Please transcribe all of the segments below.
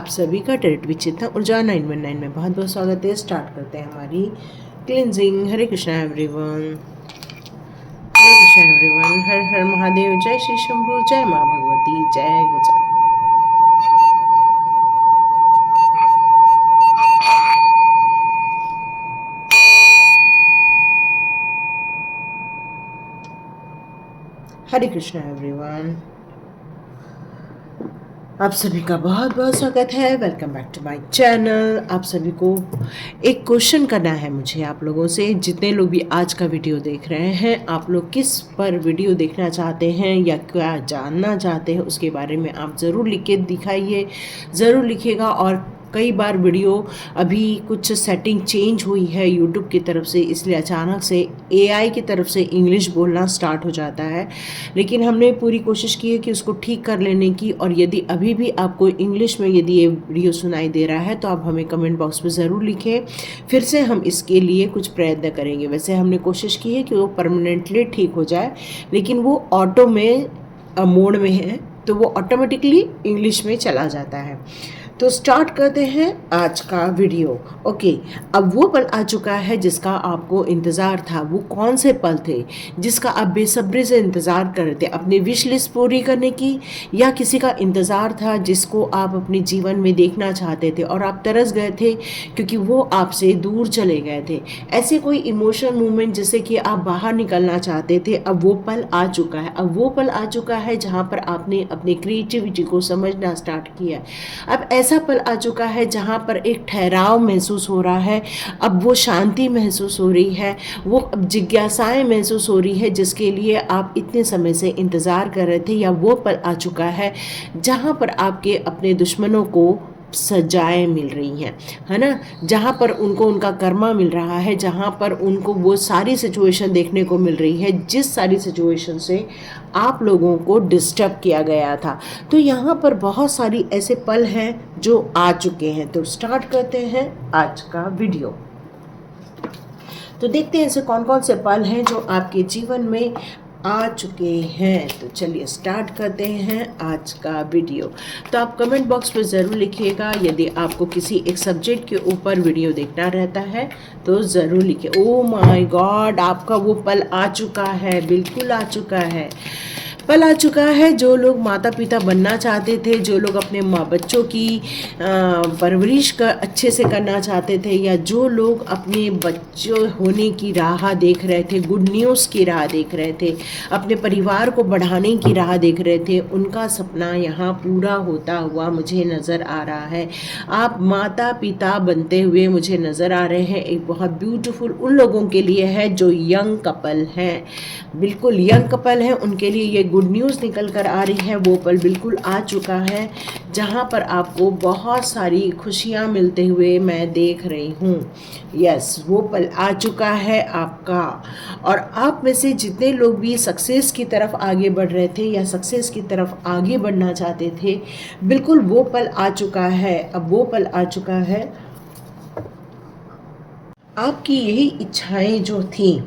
सभी का टेरिटरी चेतना ऊर्जा 919 में बहुत बहुत स्वागत है। स्टार्ट करते हैं हमारी क्लिनजिंग। हरे कृष्णा एवरीवन, हरे कृष्णा एवरीवन, हर हर महादेव, जय श्री शंभू, जय माँ भगवती, जय गजा। हरे कृष्णा एवरीवन, आप सभी का बहुत बहुत स्वागत है। Welcome back to my channel. आप सभी को एक क्वेश्चन करना है मुझे आप लोगों से। जितने लोग भी आज का वीडियो देख रहे हैं, आप लोग किस पर वीडियो देखना चाहते हैं या क्या जानना चाहते हैं उसके बारे में आप ज़रूर लिख के दिखाइए, ज़रूर लिखिएगा। और कई बार वीडियो अभी कुछ सेटिंग चेंज हुई है यूट्यूब की तरफ से, इसलिए अचानक से एआई की तरफ से इंग्लिश बोलना स्टार्ट हो जाता है। लेकिन हमने पूरी कोशिश की है कि उसको ठीक कर लेने की। और यदि अभी भी आपको इंग्लिश में यदि ये वीडियो सुनाई दे रहा है तो आप हमें कमेंट बॉक्स में ज़रूर लिखें, फिर से हम इसके लिए कुछ प्रयत्न करेंगे। वैसे हमने कोशिश की है कि वो परमानेंटली ठीक हो जाए, लेकिन वो ऑटो में मोड में है तो वो ऑटोमेटिकली इंग्लिश में चला जाता है। तो स्टार्ट करते हैं आज का वीडियो। ओके, अब वो पल आ चुका है जिसका आपको इंतज़ार था। वो कौन से पल थे जिसका आप बेसब्री से इंतज़ार कर रहे थे? अपनी विश लिस्ट पूरी करने की, या किसी का इंतज़ार था जिसको आप अपने जीवन में देखना चाहते थे और आप तरस गए थे क्योंकि वो आपसे दूर चले गए थे? ऐसे कोई इमोशनल मूवमेंट जिससे कि आप बाहर निकलना चाहते थे, अब वो पल आ चुका है। अब वो पल आ चुका है जहाँ पर आपने अपनी क्रिएटिविटी को समझना स्टार्ट किया। अब ऐसा पल आ चुका है जहाँ पर एक ठहराव महसूस हो रहा है, अब वो शांति महसूस हो रही है, वो अब जिज्ञासाएं महसूस हो रही है जिसके लिए आप इतने समय से इंतज़ार कर रहे थे। या वो पल आ चुका है जहाँ पर आपके अपने दुश्मनों को सजाएं मिल रही हैं, है ना, जहाँ पर उनको उनका कर्मा मिल रहा है, जहाँ पर उनको वो सारी सिचुएशन देखने को मिल रही है जिस सारी सिचुएशन से आप लोगों को डिस्टर्ब किया गया था। तो यहाँ पर बहुत सारी ऐसे पल हैं जो आ चुके हैं। तो स्टार्ट करते हैं आज का वीडियो। तो देखते हैं ऐसे कौन कौन से पल हैं जो आपके जीवन में आ चुके हैं। तो चलिए स्टार्ट करते हैं आज का वीडियो। तो आप कमेंट बॉक्स में ज़रूर लिखिएगा। यदि आपको किसी एक सब्जेक्ट के ऊपर वीडियो देखना रहता है तो ज़रूर लिखिए। ओ माय गॉड, आपका वो पल आ चुका है, बिल्कुल आ चुका है, पल आ चुका है। जो लोग माता पिता बनना चाहते थे, जो लोग अपने माँ बच्चों की परवरिश का अच्छे से करना चाहते थे, या जो लोग अपने बच्चों होने की राह देख रहे थे, गुड न्यूज़ की राह देख रहे थे, अपने परिवार को बढ़ाने की राह देख रहे थे, उनका सपना यहाँ पूरा होता हुआ मुझे नज़र आ रहा है। आप माता पिता बनते हुए मुझे नज़र आ रहे हैं। एक बहुत ब्यूटीफुल उन लोगों के लिए है जो यंग कपल हैं, बिल्कुल यंग कपल हैं, उनके लिए ये गुड न्यूज़ निकल कर आ रही है। वो पल बिल्कुल आ चुका है जहाँ पर आपको बहुत सारी खुशियाँ मिलते हुए मैं देख रही हूँ। यस, वो पल आ चुका है आपका। और आप में से जितने लोग भी सक्सेस की तरफ आगे बढ़ रहे थे या सक्सेस की तरफ आगे बढ़ना चाहते थे, बिल्कुल वो पल आ चुका है। अब वो पल आ चुका है। आपकी यही इच्छाएं जो थी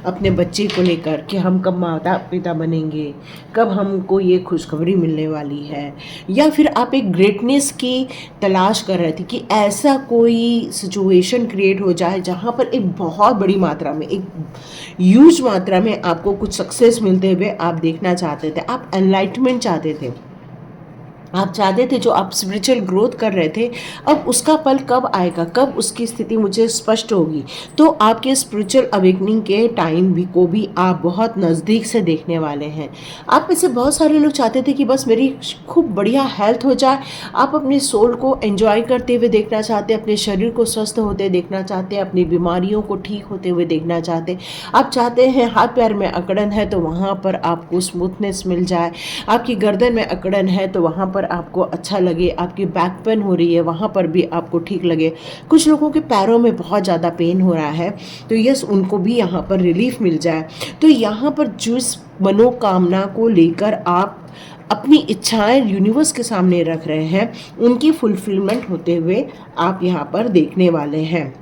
अपने बच्चे को लेकर कि हम कब माता पिता बनेंगे, कब हमको ये खुशखबरी मिलने वाली है, या फिर आप एक ग्रेटनेस की तलाश कर रहे थे कि ऐसा कोई सिचुएशन क्रिएट हो जाए जहाँ पर एक बहुत बड़ी मात्रा में, एक ह्यूज मात्रा में आपको कुछ सक्सेस मिलते हुए आप देखना चाहते थे। आप एनलाइटमेंट चाहते थे, आप चाहते थे, जो आप स्पिरिचुअल ग्रोथ कर रहे थे, अब उसका पल कब आएगा, कब उसकी स्थिति मुझे स्पष्ट होगी। तो आपके स्पिरिचुअल अवेकनिंग के टाइम भी को भी आप बहुत नज़दीक से देखने वाले हैं। आप में से बहुत सारे लोग चाहते थे कि बस मेरी खूब बढ़िया हेल्थ हो जाए। आप अपने सोल को एंजॉय करते हुए देखना चाहते, अपने शरीर को स्वस्थ होते देखना चाहते, अपनी बीमारियों को ठीक होते हुए देखना चाहते। आप चाहते हैं हाथ पैर में अकड़न है तो वहाँ पर आपको स्मूथनेस मिल जाए, आपकी गर्दन में अकड़न है तो वहाँ पर आपको अच्छा लगे, आपकी बैक पेन हो रही है वहाँ पर भी आपको ठीक लगे। कुछ लोगों के पैरों में बहुत ज़्यादा पेन हो रहा है तो यस, उनको भी यहाँ पर रिलीफ मिल जाए। तो यहाँ पर जिस मनोकामना को लेकर आप अपनी इच्छाएं यूनिवर्स के सामने रख रहे हैं, उनकी फुलफिलमेंट होते हुए आप यहाँ पर देखने वाले हैं।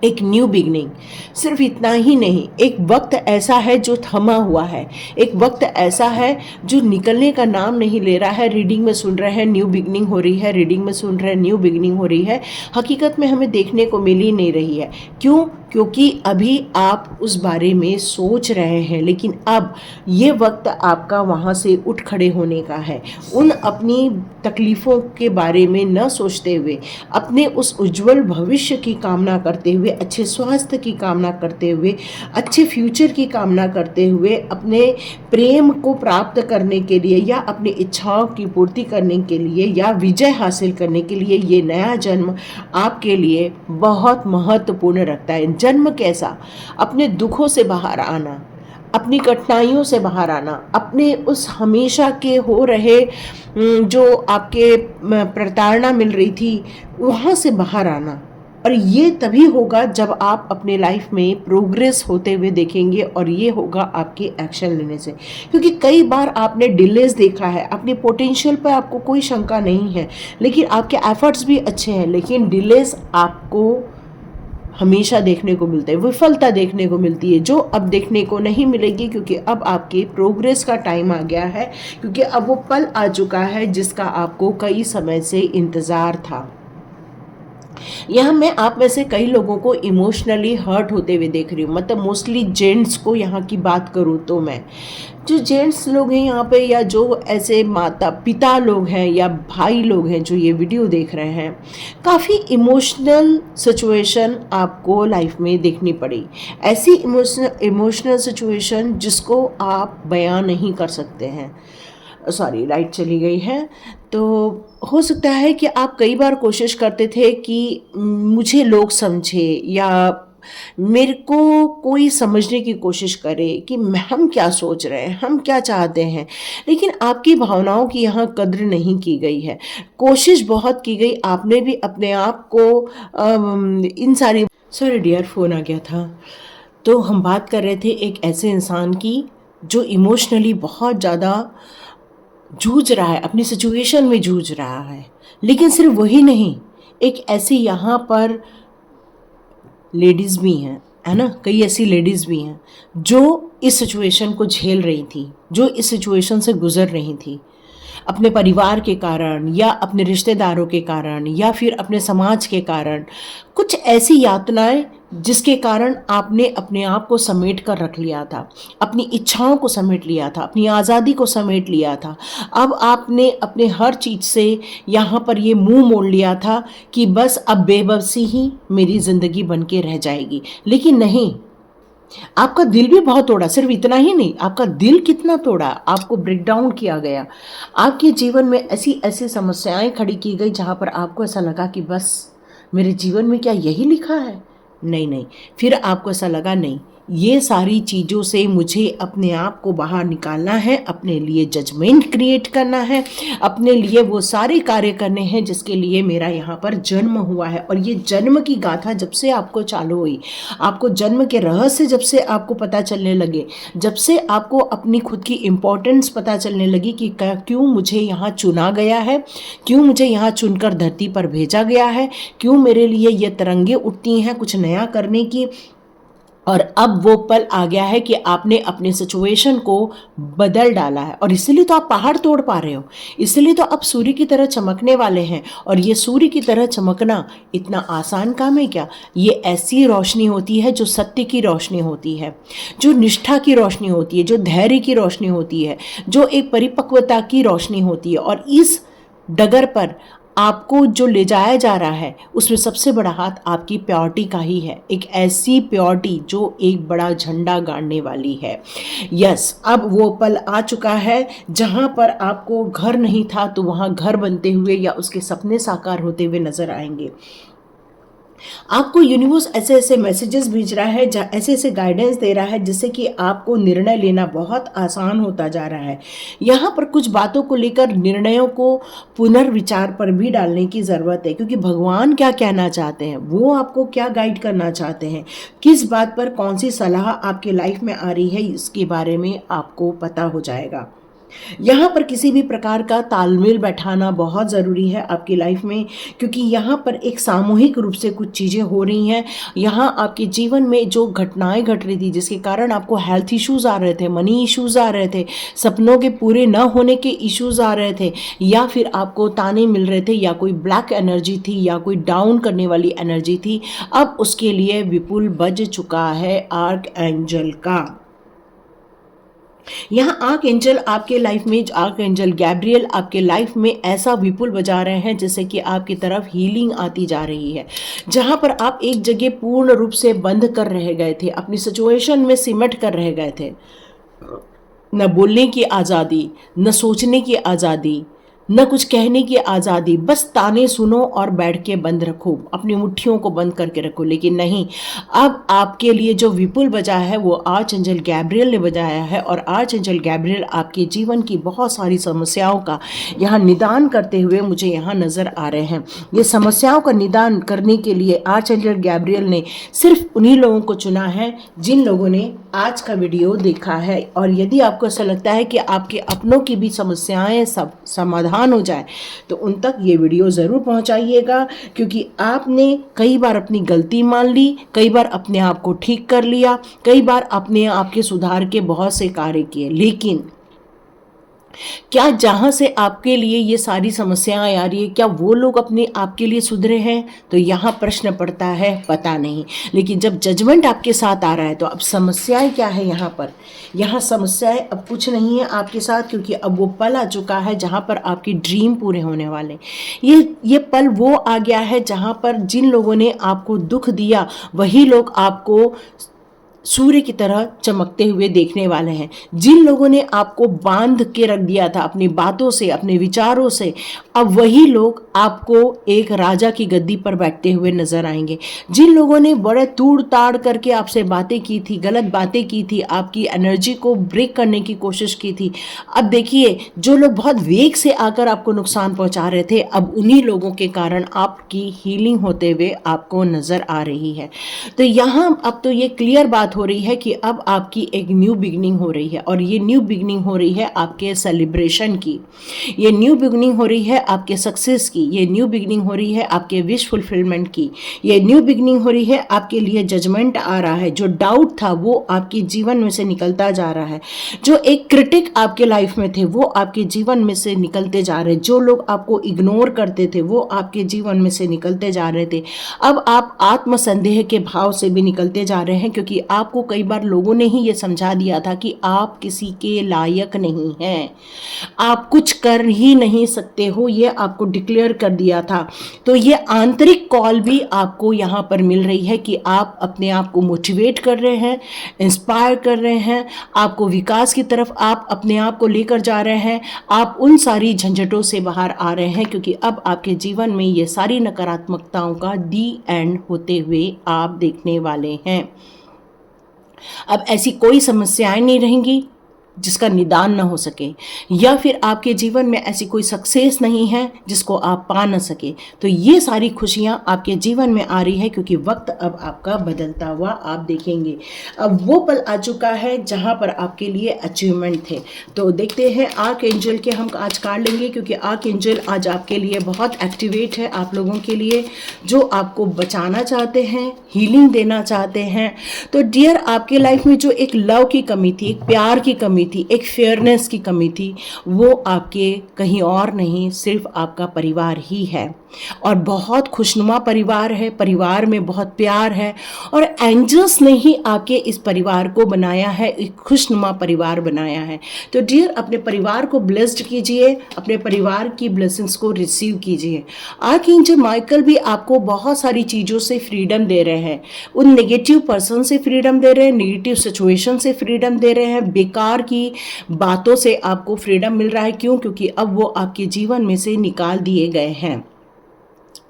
एक न्यू बिगनिंग। सिर्फ इतना ही नहीं, एक वक्त ऐसा है जो थमा हुआ है, एक वक्त ऐसा है जो निकलने का नाम नहीं ले रहा है। रीडिंग में सुन रहे हैं न्यू बिगनिंग हो रही है, रीडिंग में सुन रहे हैं न्यू बिगनिंग हो रही है, हकीकत में हमें देखने को मिल ही नहीं रही है। क्यों? क्योंकि अभी आप उस बारे में सोच रहे हैं, लेकिन अब ये वक्त आपका वहाँ से उठ खड़े होने का है। उन अपनी तकलीफ़ों के बारे में न सोचते हुए, अपने उस उज्जवल भविष्य की कामना करते हुए, अच्छे स्वास्थ्य की कामना करते हुए, अच्छे फ्यूचर की कामना करते हुए, अपने प्रेम को प्राप्त करने के लिए या अपनी इच्छाओं की पूर्ति करने के लिए या विजय हासिल करने के लिए ये नया जन्म आपके लिए बहुत महत्वपूर्ण रखता है। जन्म कैसा? अपने दुखों से बाहर आना, अपनी कठिनाइयों से बाहर आना, अपने उस हमेशा के हो रहे जो आपके प्रताड़ना मिल रही थी वहाँ से बाहर आना। और ये तभी होगा जब आप अपने लाइफ में प्रोग्रेस होते हुए देखेंगे, और ये होगा आपके एक्शन लेने से। क्योंकि कई बार आपने डिलेज देखा है, अपने पोटेंशियल पर आपको कोई शंका नहीं है, लेकिन आपके एफर्ट्स भी अच्छे हैं, लेकिन डिलेज आपको हमेशा देखने को मिलता है, विफलता देखने को मिलती है, जो अब देखने को नहीं मिलेगी, क्योंकि अब आपके प्रोग्रेस का टाइम आ गया है, क्योंकि अब वो पल आ चुका है जिसका आपको कई समय से इंतज़ार था। यहाँ मैं आप में से कई लोगों को इमोशनली हर्ट होते हुए देख रही हूँ, मतलब मोस्टली जेंट्स को यहाँ की बात करूँ तो मैं, जो जेंट्स लोग हैं यहाँ पे, या जो ऐसे माता पिता लोग हैं या भाई लोग हैं जो ये वीडियो देख रहे हैं, काफ़ी इमोशनल सिचुएशन आपको लाइफ में देखनी पड़ी। ऐसी इमोशनल सिचुएशन जिसको आप बयां नहीं कर सकते हैं। सॉरी, लाइट चली गई है। तो हो सकता है कि आप कई बार कोशिश करते थे कि मुझे लोग समझे या मेरे को कोई समझने की कोशिश करे कि हम क्या सोच रहे हैं, हम क्या चाहते हैं, लेकिन आपकी भावनाओं की यहाँ कद्र नहीं की गई है। कोशिश बहुत की गई, आपने भी अपने आप को इन सारी, सॉरी डियर, फ़ोन आ गया था। तो हम बात कर रहे थे एक ऐसे इंसान की जो इमोशनली बहुत ज़्यादा जूझ रहा है, अपनी सिचुएशन में जूझ रहा है। लेकिन सिर्फ वही नहीं, एक ऐसी यहाँ पर लेडीज़ भी हैं, है ना, कई ऐसी लेडीज़ भी हैं जो इस सिचुएशन को झेल रही थी, जो इस सिचुएशन से गुज़र रही थी, अपने परिवार के कारण या अपने रिश्तेदारों के कारण या फिर अपने समाज के कारण, कुछ ऐसी यातनाएं जिसके कारण आपने अपने आप को समेट कर रख लिया था, अपनी इच्छाओं को समेट लिया था, अपनी आज़ादी को समेट लिया था। अब आपने अपने हर चीज़ से यहाँ पर ये मुंह मोड़ लिया था कि बस अब बेबसी ही मेरी ज़िंदगी बन के रह जाएगी। लेकिन नहीं, आपका दिल भी बहुत तोड़ा। सिर्फ इतना ही नहीं, आपका दिल कितना तोड़ा, आपको ब्रेक डाउन किया गया। आपके जीवन में ऐसी ऐसी समस्याएं खड़ी की गई जहाँ पर आपको ऐसा लगा कि बस मेरे जीवन में क्या यही लिखा है? नहीं नहीं, फिर आपको ऐसा लगा नहीं, ये सारी चीज़ों से मुझे अपने आप को बाहर निकालना है, अपने लिए जजमेंट क्रिएट करना है, अपने लिए वो सारे कार्य करने हैं जिसके लिए मेरा यहाँ पर जन्म हुआ है। और ये जन्म की गाथा जब से आपको चालू हुई, आपको जन्म के रहस्य जब से आपको पता चलने लगे, जब से आपको अपनी खुद की इम्पोर्टेंस पता चलने लगी कि क्यों मुझे यहाँ चुना गया है, क्यों मुझे यहाँ चुनकर धरती पर भेजा गया है, क्यों मेरे लिए ये तरंगे उठती हैं कुछ नया करने की। और अब वो पल आ गया है कि आपने अपने सिचुएशन को बदल डाला है, और इसलिए तो आप पहाड़ तोड़ पा रहे हो, इसलिए तो आप सूर्य की तरह चमकने वाले हैं। और ये सूर्य की तरह चमकना इतना आसान काम है क्या? ये ऐसी रोशनी होती है जो सत्य की रोशनी होती है, जो निष्ठा की रोशनी होती है, जो धैर्य की रोशनी होती है, जो एक परिपक्वता की रोशनी होती है। और इस डगर पर आपको जो ले जाया जा रहा है उसमें सबसे बड़ा हाथ आपकी प्योरिटी का ही है, एक ऐसी प्योरिटी जो एक बड़ा झंडा गाड़ने वाली है। यस, अब वो पल आ चुका है जहाँ पर आपको घर नहीं था तो वहाँ घर बनते हुए या उसके सपने साकार होते हुए नजर आएंगे। आपको यूनिवर्स ऐसे ऐसे मैसेजेस भेज रहा है, ऐसे ऐसे गाइडेंस दे रहा है जिससे कि आपको निर्णय लेना बहुत आसान होता जा रहा है। यहाँ पर कुछ बातों को लेकर निर्णयों को पुनर्विचार पर भी डालने की ज़रूरत है, क्योंकि भगवान क्या कहना चाहते हैं, वो आपको क्या गाइड करना चाहते हैं, किस बात पर कौन सी सलाह आपके लाइफ में आ रही है, इसके बारे में आपको पता हो जाएगा। यहाँ पर किसी भी प्रकार का तालमेल बैठाना बहुत ज़रूरी है आपकी लाइफ में, क्योंकि यहाँ पर एक सामूहिक रूप से कुछ चीज़ें हो रही हैं। यहाँ आपके जीवन में जो घटनाएं घट रही थी जिसके कारण आपको हेल्थ इश्यूज़ आ रहे थे, मनी इश्यूज़ आ रहे थे, सपनों के पूरे न होने के इश्यूज़ आ रहे थे, या फिर आपको ताने मिल रहे थे, या कोई ब्लैक एनर्जी थी, या कोई डाउन करने वाली एनर्जी थी, अब उसके लिए विपुल बज चुका है आर्क एंजल का। यहाँ आर्क एंजल आपके लाइफ में, आर्क एंजल गैब्रियल आपके लाइफ में ऐसा विपुल बजा रहे हैं जैसे कि आपकी तरफ हीलिंग आती जा रही है। जहाँ पर आप एक जगह पूर्ण रूप से बंद कर रह गए थे, अपनी सिचुएशन में सिमट कर रह गए थे, न बोलने की आज़ादी, न सोचने की आज़ादी, न कुछ कहने की आज़ादी, बस ताने सुनो और बैठ के बंद रखो, अपनी मुट्ठियों को बंद करके रखो। लेकिन नहीं, अब आपके लिए जो विपुल बजा है वो आर्च एंजल गैब्रियल ने बजाया है, और आर्च एंजल गैब्रियल आपके जीवन की बहुत सारी समस्याओं का यहाँ निदान करते हुए मुझे यहाँ नज़र आ रहे हैं। ये समस्याओं का निदान करने के लिए आर्च एंजल गैब्रियल ने सिर्फ उन्हीं लोगों को चुना है जिन लोगों ने आज का वीडियो देखा है। और यदि आपको ऐसा लगता है कि आपके अपनों की भी समस्याएं सब समाधान हो जाए तो उन तक ये वीडियो ज़रूर पहुंचाइएगा, क्योंकि आपने कई बार अपनी गलती मान ली, कई बार अपने आप को ठीक कर लिया, कई बार अपने आप के सुधार के बहुत से कार्य किए, लेकिन क्या जहाँ से आपके लिए ये सारी समस्याएं आ रही है, क्या वो लोग अपने आपके लिए सुधरे हैं? तो यहाँ प्रश्न पड़ता है, पता नहीं। लेकिन जब जजमेंट आपके साथ आ रहा है तो अब समस्याएं क्या है यहाँ पर? यहाँ समस्याएं अब कुछ नहीं है आपके साथ, क्योंकि अब वो पल आ चुका है जहाँ पर आपकी ड्रीम पूरे होने वाले। ये पल वो आ गया है जहाँ पर जिन लोगों ने आपको दुख दिया वही लोग आपको सूर्य की तरह चमकते हुए देखने वाले हैं। जिन लोगों ने आपको बांध के रख दिया था अपनी बातों से, अपने विचारों से, अब वही लोग आपको एक राजा की गद्दी पर बैठते हुए नजर आएंगे। जिन लोगों ने बड़े तूड़ ताड़ करके आपसे बातें की थी, गलत बातें की थी, आपकी एनर्जी को ब्रेक करने की कोशिश की थी, अब देखिए जो लोग बहुत वेग से आकर आपको नुकसान पहुंचा रहे थे, अब उन्हीं लोगों के कारण आपकी हीलिंग होते हुए आपको नजर आ रही है। तो यहाँ अब तो ये क्लियर बात हो रही है कि अब आपकी एक न्यू बिगनिंग हो रही है, और ये न्यू बिगनिंग हो रही है आपके सेलिब्रेशन की, ये न्यू बिगनिंग हो रही है आपके सक्सेस की, ये न्यू बिगनिंग हो रही है आपके विश फुलफिलमेंट की, ये न्यू बिगनिंग हो रही है आपके लिए जजमेंट आ रहा है। जो डाउट था वो आपके जीवन में से निकलता जा रहा है, जो एक क्रिटिक आपके लाइफ में थे वो आपके जीवन में से निकलते जा रहे, जो लोग आपको इग्नोर करते थे वो आपके जीवन में से निकलते जा रहे थे। अब आप आत्मसंदेह के भाव से भी निकलते जा रहे हैं, क्योंकि आपको कई बार लोगों ने ही ये समझा दिया था कि आप किसी के लायक नहीं हैं, आप कुछ कर ही नहीं सकते हो, ये आपको डिक्लेयर कर दिया था। तो ये आंतरिक कॉल भी आपको यहाँ पर मिल रही है कि आप अपने आप को मोटिवेट कर रहे हैं, इंस्पायर कर रहे हैं, आपको विकास की तरफ आप अपने आप को लेकर जा रहे हैं, आप उन सारी झंझटों से बाहर आ रहे हैं, क्योंकि अब आपके जीवन में ये सारी नकारात्मकताओं का दी एंड होते हुए आप देखने वाले हैं। अब ऐसी कोई समस्याएं नहीं रहेंगी जिसका निदान न हो सके, या फिर आपके जीवन में ऐसी कोई सक्सेस नहीं है जिसको आप पा न सके। तो ये सारी खुशियाँ आपके जीवन में आ रही है, क्योंकि वक्त अब आपका बदलता हुआ आप देखेंगे। अब वो पल आ चुका है जहाँ पर आपके लिए अचीवमेंट थे। तो देखते हैं आर्क एंजल के हम आज कार्ड लेंगे, क्योंकि आर्क एंजल आज आपके लिए बहुत एक्टिवेट है, आप लोगों के लिए जो आपको बचाना चाहते हैं, हीलिंग देना चाहते हैं। तो डियर, आपके लाइफ में जो एक लव की कमी थी, एक प्यार की कमी थी, एक फेयरनेस की कमी थी, वो आपके कहीं और नहीं, सिर्फ आपका परिवार ही है। और बहुत खुशनुमा परिवार है, परिवार में बहुत प्यार है, और एंजल्स ने ही आपके इस परिवार को बनाया है, एक खुशनुमा परिवार बनाया है। तो डियर, अपने परिवार को ब्लेस्ड कीजिए, अपने परिवार की ब्लेसिंग्स को रिसीव कीजिए। आर्कएंजल माइकल भी आपको बहुत सारी चीज़ों से फ्रीडम दे रहे हैं, उन नेगेटिव पर्सन से फ्रीडम दे रहे हैं, नेगेटिव सिचुएशन से फ्रीडम दे रहे हैं, बेकार की बातों से आपको फ्रीडम मिल रहा है। क्यों? क्योंकि अब वो आपके जीवन में से निकाल दिए गए हैं।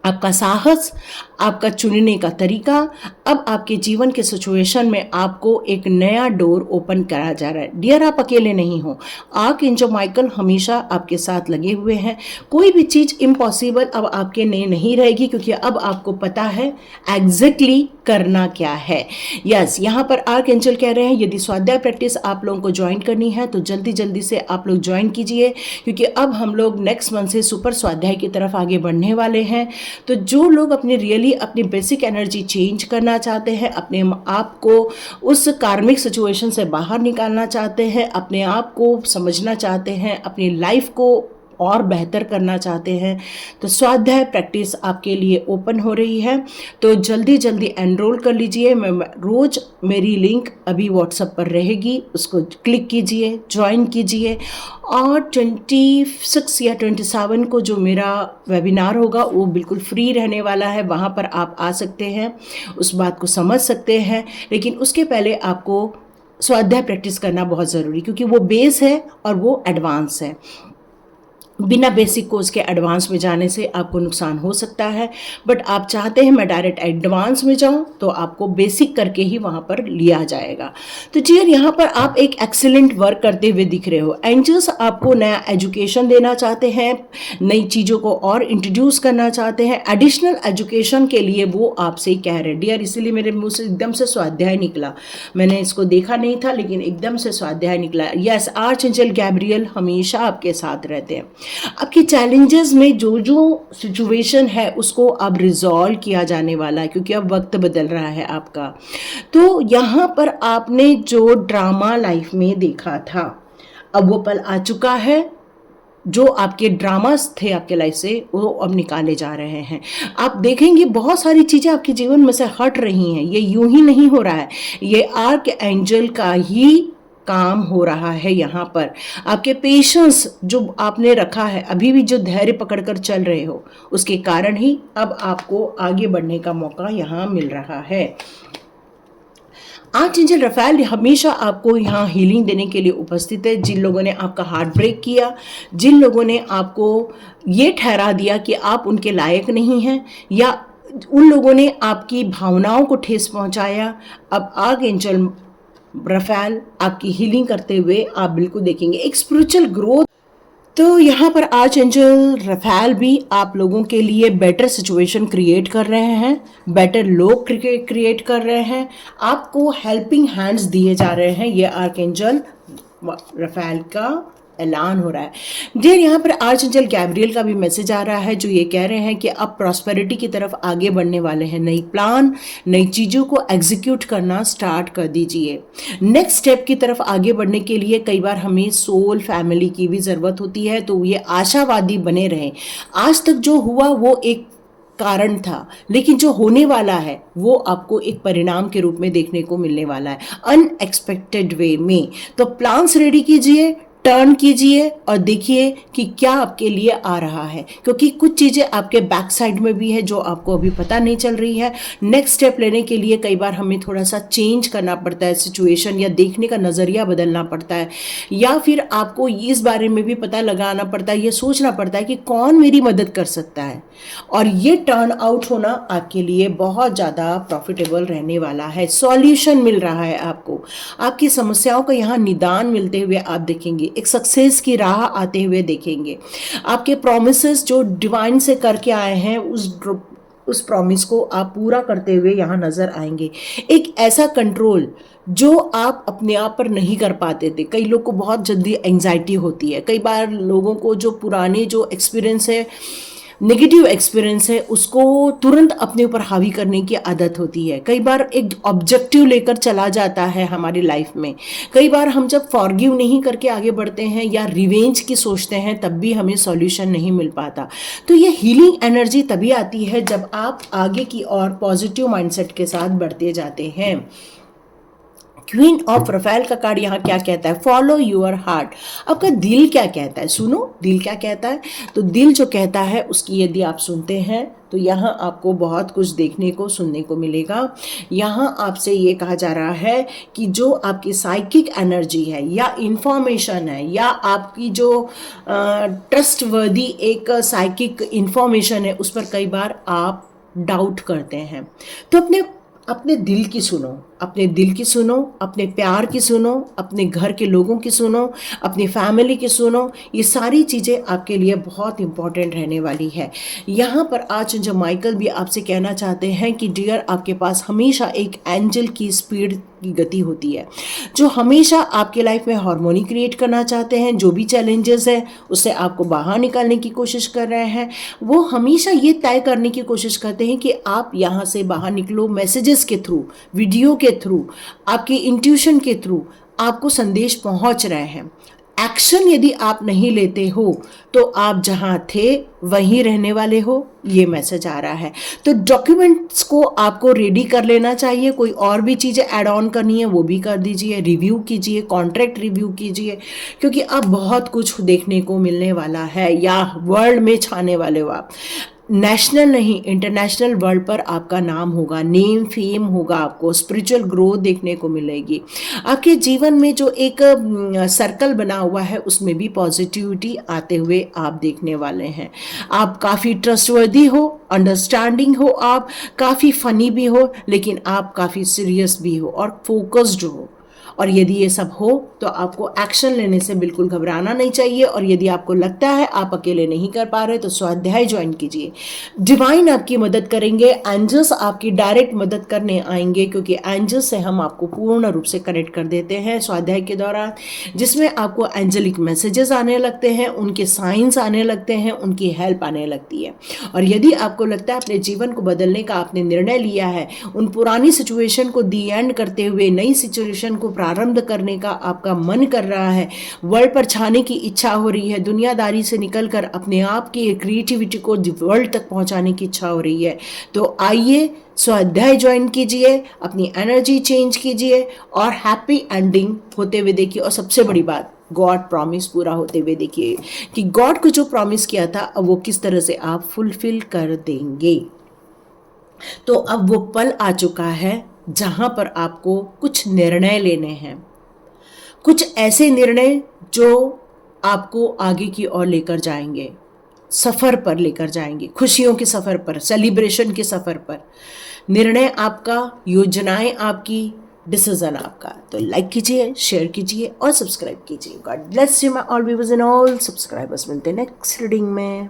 आपका साहस, आपका चुनने का तरीका, अब आपके जीवन के सिचुएशन में आपको एक नया डोर ओपन करा जा रहा है। डियर, आप अकेले नहीं हो। आर्कएंजल माइकल हमेशा आपके साथ लगे हुए हैं। कोई भी चीज़ इम्पॉसिबल अब आपके लिए नहीं रहेगी, क्योंकि अब आपको पता है एग्जैक्टली करना क्या है। यस, यहाँ पर आर्कएंजल कह रहे हैं यदि स्वाध्याय प्रैक्टिस आप लोगों को ज्वाइन करनी है तो जल्दी जल्दी से आप लोग ज्वाइन कीजिए, क्योंकि अब हम लोग नेक्स्ट मंथ से सुपर स्वाध्याय की तरफ आगे बढ़ने वाले हैं। तो जो लोग अपने रियली अपनी बेसिक एनर्जी चेंज करना चाहते हैं, अपने आप को उस कार्मिक सिचुएशन से बाहर निकालना चाहते हैं, अपने आप को समझना चाहते हैं, अपनी लाइफ को और बेहतर करना चाहते हैं, तो स्वाध्याय प्रैक्टिस आपके लिए ओपन हो रही है। तो जल्दी जल्दी एनरोल कर लीजिए। मैं रोज़ मेरी लिंक अभी व्हाट्सएप पर रहेगी, उसको क्लिक कीजिए, ज्वाइन कीजिए। और 26 या 27 को जो मेरा वेबिनार होगा वो बिल्कुल फ्री रहने वाला है, वहाँ पर आप आ सकते हैं, उस बात को समझ सकते हैं। लेकिन उसके पहले आपको स्वाध्याय प्रैक्टिस करना बहुत ज़रूरी, क्योंकि वो बेस है और वो एडवांस है। बिना बेसिक कोर्स के एडवांस में जाने से आपको नुकसान हो सकता है, बट आप चाहते हैं मैं डायरेक्ट एडवांस में जाऊं, तो आपको बेसिक करके ही वहां पर लिया जाएगा। तो डियर, यहाँ पर आप एक एक्सीलेंट वर्क करते हुए दिख रहे हो। एंजल्स आपको नया एजुकेशन देना चाहते हैं, नई चीज़ों को और इंट्रोड्यूस करना चाहते हैं, एडिशनल एजुकेशन के लिए वो आपसे ही कह रहे हैं। डियर, इसीलिए मेरे मुँह से एकदम से स्वाध्याय निकला, मैंने इसको देखा नहीं था लेकिन एकदम से स्वाध्याय निकला। यस, आर्चएंजल गैब्रियल हमेशा आपके साथ रहते हैं। आपके चैलेंजेस में जो जो सिचुएशन है उसको अब रिजॉल्व किया जाने वाला है, क्योंकि अब वक्त बदल रहा है आपका। तो यहाँ पर आपने जो ड्रामा लाइफ में देखा था, अब वो पल आ चुका है। जो आपके ड्रामास थे आपके लाइफ से, वो अब निकाले जा रहे हैं। आप देखेंगे बहुत सारी चीज़ें आपके जीवन में से हट रही हैं। ये यूं ही नहीं हो रहा है, ये आर्क एंजल का ही काम हो रहा है। यहाँ पर आपके पेशेंस जो आपने रखा है, अभी भी जो धैर्य पकड़कर चल रहे हो, उसके कारण ही अब आपको आगे बढ़ने का मौका यहाँ मिल रहा है। आर्चएंजल रफाएल हमेशा आपको यहाँ हीलिंग देने के लिए उपस्थित है। जिन लोगों ने आपका हार्ट ब्रेक किया, जिन लोगों ने आपको ये ठहरा दिया कि आप उनके लायक नहीं हैं, या उन लोगों ने आपकी भावनाओं को ठेस पहुँचाया, अब आर्चएंजल रफाएल आपकी हीलिंग करते हुए आप बिल्कुल देखेंगे एक स्पिरिचुअल ग्रोथ। तो यहाँ पर आर्चएंजल रफाएल भी आप लोगों के लिए बेटर सिचुएशन क्रिएट कर रहे हैं, बेटर लोग क्रिएट कर रहे हैं, आपको हेल्पिंग हैंड्स दिए जा रहे हैं। ये आर्चएंजल रफाएल का ऐलान हो रहा है। डियर, यहाँ पर आर्चएंजल गैब्रियल का भी मैसेज आ रहा है, जो ये कह रहे हैं कि अब प्रॉस्पेरिटी की तरफ आगे बढ़ने वाले हैं। नई प्लान, नई चीज़ों को एग्जीक्यूट करना स्टार्ट कर दीजिए। नेक्स्ट स्टेप की तरफ आगे बढ़ने के लिए कई बार हमें सोल फैमिली की भी ज़रूरत होती है, तो ये आशावादी बने रहें। आज तक जो हुआ वो एक कारण था, लेकिन जो होने वाला है वो आपको एक परिणाम के रूप में देखने को मिलने वाला है, अनएक्सपेक्टेड वे में। तो प्लान्स रेडी कीजिए, टर्न कीजिए और देखिए कि क्या आपके लिए आ रहा है, क्योंकि कुछ चीज़ें आपके बैक साइड में भी है जो आपको अभी पता नहीं चल रही है। नेक्स्ट स्टेप लेने के लिए कई बार हमें थोड़ा सा चेंज करना पड़ता है सिचुएशन, या देखने का नज़रिया बदलना पड़ता है, या फिर आपको इस बारे में भी पता लगाना पड़ता है, ये सोचना पड़ता है कि कौन मेरी मदद कर सकता है। और ये टर्न आउट होना आपके लिए बहुत ज़्यादा प्रॉफिटेबल रहने वाला है। सॉल्यूशन मिल रहा है आपको, आपकी समस्याओं का यहाँ निदान मिलते हुए आप देखेंगे, एक सक्सेस की राह आते हुए देखेंगे। आपके प्रॉमिसेस जो डिवाइन से करके आए हैं, उस प्रॉमिस को आप पूरा करते हुए यहाँ नजर आएंगे। एक ऐसा कंट्रोल जो आप अपने आप पर नहीं कर पाते थे। कई लोग को बहुत जल्दी एंजाइटी होती है, कई बार लोगों को जो पुराने जो एक्सपीरियंस है, नेगेटिव एक्सपीरियंस है, उसको तुरंत अपने ऊपर हावी करने की आदत होती है। कई बार एक ऑब्जेक्टिव लेकर चला जाता है हमारी लाइफ में। कई बार हम जब फॉरगिव नहीं करके आगे बढ़ते हैं या रिवेंज की सोचते हैं, तब भी हमें सॉल्यूशन नहीं मिल पाता। तो ये हीलिंग एनर्जी तभी आती है जब आप आगे की ओर पॉजिटिव माइंडसेट के साथ बढ़ते जाते हैं। क्वीन ऑफ रफेल का कार्ड यहाँ क्या कहता है, फॉलो योर हार्ट। आपका दिल क्या कहता है, सुनो दिल क्या कहता है। तो दिल जो कहता है उसकी यदि आप सुनते हैं तो यहाँ आपको बहुत कुछ देखने को सुनने को मिलेगा। यहाँ आपसे ये कहा जा रहा है कि जो आपकी साइकिक एनर्जी है या इंफॉर्मेशन है या आपकी जो ट्रस्टवर्दी एक साइकिक इंफॉर्मेशन है उस पर कई बार आप डाउट करते हैं। तो अपने अपने दिल की सुनो, अपने दिल की सुनो, अपने प्यार की सुनो, अपने घर के लोगों की सुनो, अपनी फैमिली की सुनो। ये सारी चीज़ें आपके लिए बहुत इंपॉर्टेंट रहने वाली है। यहाँ पर आज जो माइकल भी आपसे कहना चाहते हैं कि डियर, आपके पास हमेशा एक एंजल की स्पीड की गति होती है, जो हमेशा आपके लाइफ में हार्मोनी क्रिएट करना चाहते हैं। जो भी चैलेंजेस है उससे आपको बाहर निकालने की कोशिश कर रहे हैं, वो हमेशा ये तय करने की कोशिश करते हैं कि आप यहाँ से बाहर निकलो। मैसेजेस के थ्रू, वीडियो के थ्रू, आपकी इंट्यूशन के थ्रू आपको संदेश पहुंच रहे हैं। एक्शन यदि आप नहीं लेते हो तो आप जहां थे वहीं रहने वाले हो, ये मैसेज आ रहा है। तो डॉक्यूमेंट्स को आपको रेडी कर लेना चाहिए। कोई और भी चीज़ें ऐड ऑन करनी है वो भी कर दीजिए, रिव्यू कीजिए, कॉन्ट्रैक्ट रिव्यू कीजिए, क्योंकि अब बहुत कुछ देखने को मिलने वाला है या वर्ल्ड में छाने वाले हो आप। नेशनल नहीं, इंटरनेशनल वर्ल्ड पर आपका नाम होगा, नेम फेम होगा, आपको स्पिरिचुअल ग्रोथ देखने को मिलेगी। आपके जीवन में जो एक सर्कल बना हुआ है उसमें भी पॉजिटिविटी आते हुए आप देखने वाले हैं। आप काफ़ी ट्रस्टवर्दी हो, अंडरस्टैंडिंग हो, आप काफ़ी फनी भी हो, लेकिन आप काफ़ी सीरियस भी हो और फोकस्ड हो। और यदि ये सब हो तो आपको एक्शन लेने से बिल्कुल घबराना नहीं चाहिए। और यदि आपको लगता है आप अकेले नहीं कर पा रहे तो स्वाध्याय ज्वाइन कीजिए। डिवाइन आपकी मदद करेंगे, एंजल्स आपकी डायरेक्ट मदद करने आएंगे, क्योंकि एंजल्स से हम आपको पूर्ण रूप से कनेक्ट कर देते हैं स्वाध्याय के दौरान, जिसमें आपको एंजेलिक मैसेजेस आने लगते हैं, उनके साइंस आने लगते हैं, उनकी हेल्प आने लगती है। और यदि आपको लगता है अपने जीवन को बदलने का आपने निर्णय लिया है, उन पुरानी सिचुएशन को दी एंड करते हुए नई सिचुएशन को प्रारंभ करने का आपका मन कर रहा है, वर्ल्ड पर छाने की इच्छा हो रही है, दुनियादारी से निकलकर अपने आप की क्रिएटिविटी को वर्ल्ड तक पहुंचाने की इच्छा हो रही है, तो आइए स्वाध्याय ज्वाइन कीजिए, अपनी एनर्जी चेंज कीजिए और हैप्पी एंडिंग होते हुए देखिए। और सबसे बड़ी बात, गॉड प्रॉमिस पूरा होते हुए देखिए कि गॉड को जो प्रॉमिस किया था अब वो किस तरह से आप फुलफिल कर देंगे। तो अब वो पल आ चुका है जहां पर आपको कुछ निर्णय लेने हैं, कुछ ऐसे निर्णय जो आपको आगे की ओर लेकर जाएंगे, सफ़र पर लेकर जाएंगे, खुशियों के सफ़र पर, सेलिब्रेशन के सफ़र पर। निर्णय आपका, योजनाएं आपकी, डिसीजन आपका। तो लाइक कीजिए, शेयर कीजिए और सब्सक्राइब कीजिए। God bless you my all viewers and all subscribers. मिलते हैं नेक्स्ट रीडिंग में।